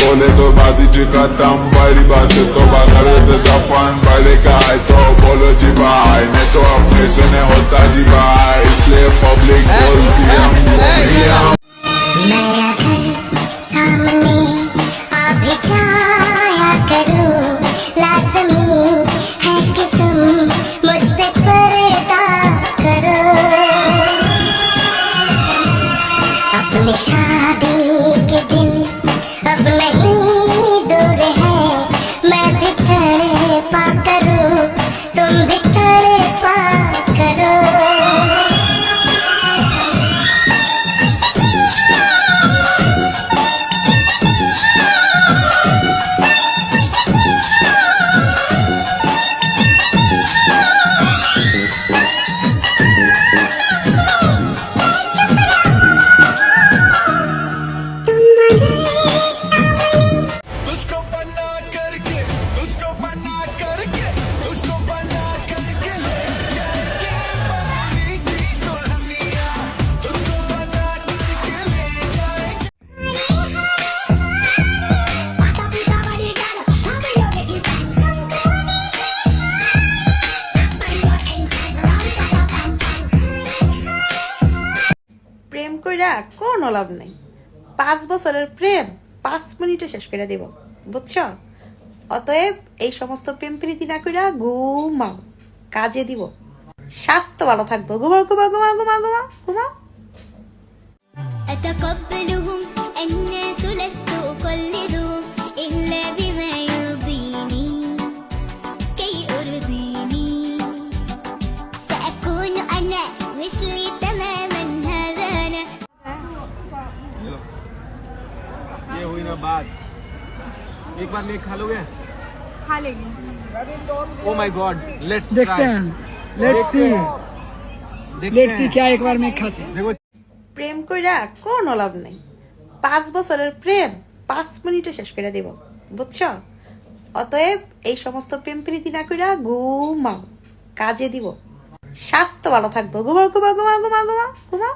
बोले तो बादी जी का दम बड़ी बात से तो बाहर तो दफन बड़े का है तो बोलो जी भाई मैं तो अपने से नहीं होता जी भाई इसलिए पब्लिक बोलती है मेरा घर सामने आप छाया करो लाज़मी है कि तुम मुझसे पर्दा करो अपनी शादी के दिन अब नहीं दूर है मैं भी तड़पा करूं तुम भी तड़पा करो প্রেম কইরা কোনো লাভ নাই 5 বছরের প্রেম 5 মিনিটে শেষ করে দেব বুঝছো অতএব এই সমস্ত প্রেম প্রীতি না কইরা ঘুমাও কাজে দিব স্বাস্থ্য ভালো থাকবো ঘুমাও ঘুমাও ঘুমাও ঘুমাও ঘুমাও ঘুমাও أتقبلهم الناس لست أقلدهم إلا بما يرضيني كي أرضيني سأكون أنا مثلي تماما هذا أنا ये हुई ना बात एक बार ले खा लोगे खा लेंगे ओ माय गॉड लेट्स देखते हैं लेट्स सी क्या एक बार में खाते हैं देखो প্রেম কইরা কোনো লাভ নাই 5 বছরের প্রেম 5 মিনিটে শেষ করে দেব বুঝছো অতএব এই সমস্ত প্রেম প্রীতি না কইরা ঘুমাও কাজে দিব স্বাস্থ্য ভালো থাকবো ঘুমাও ঘুমাও ঘুমাও ঘুমাও ঘুমাও ঘুমাও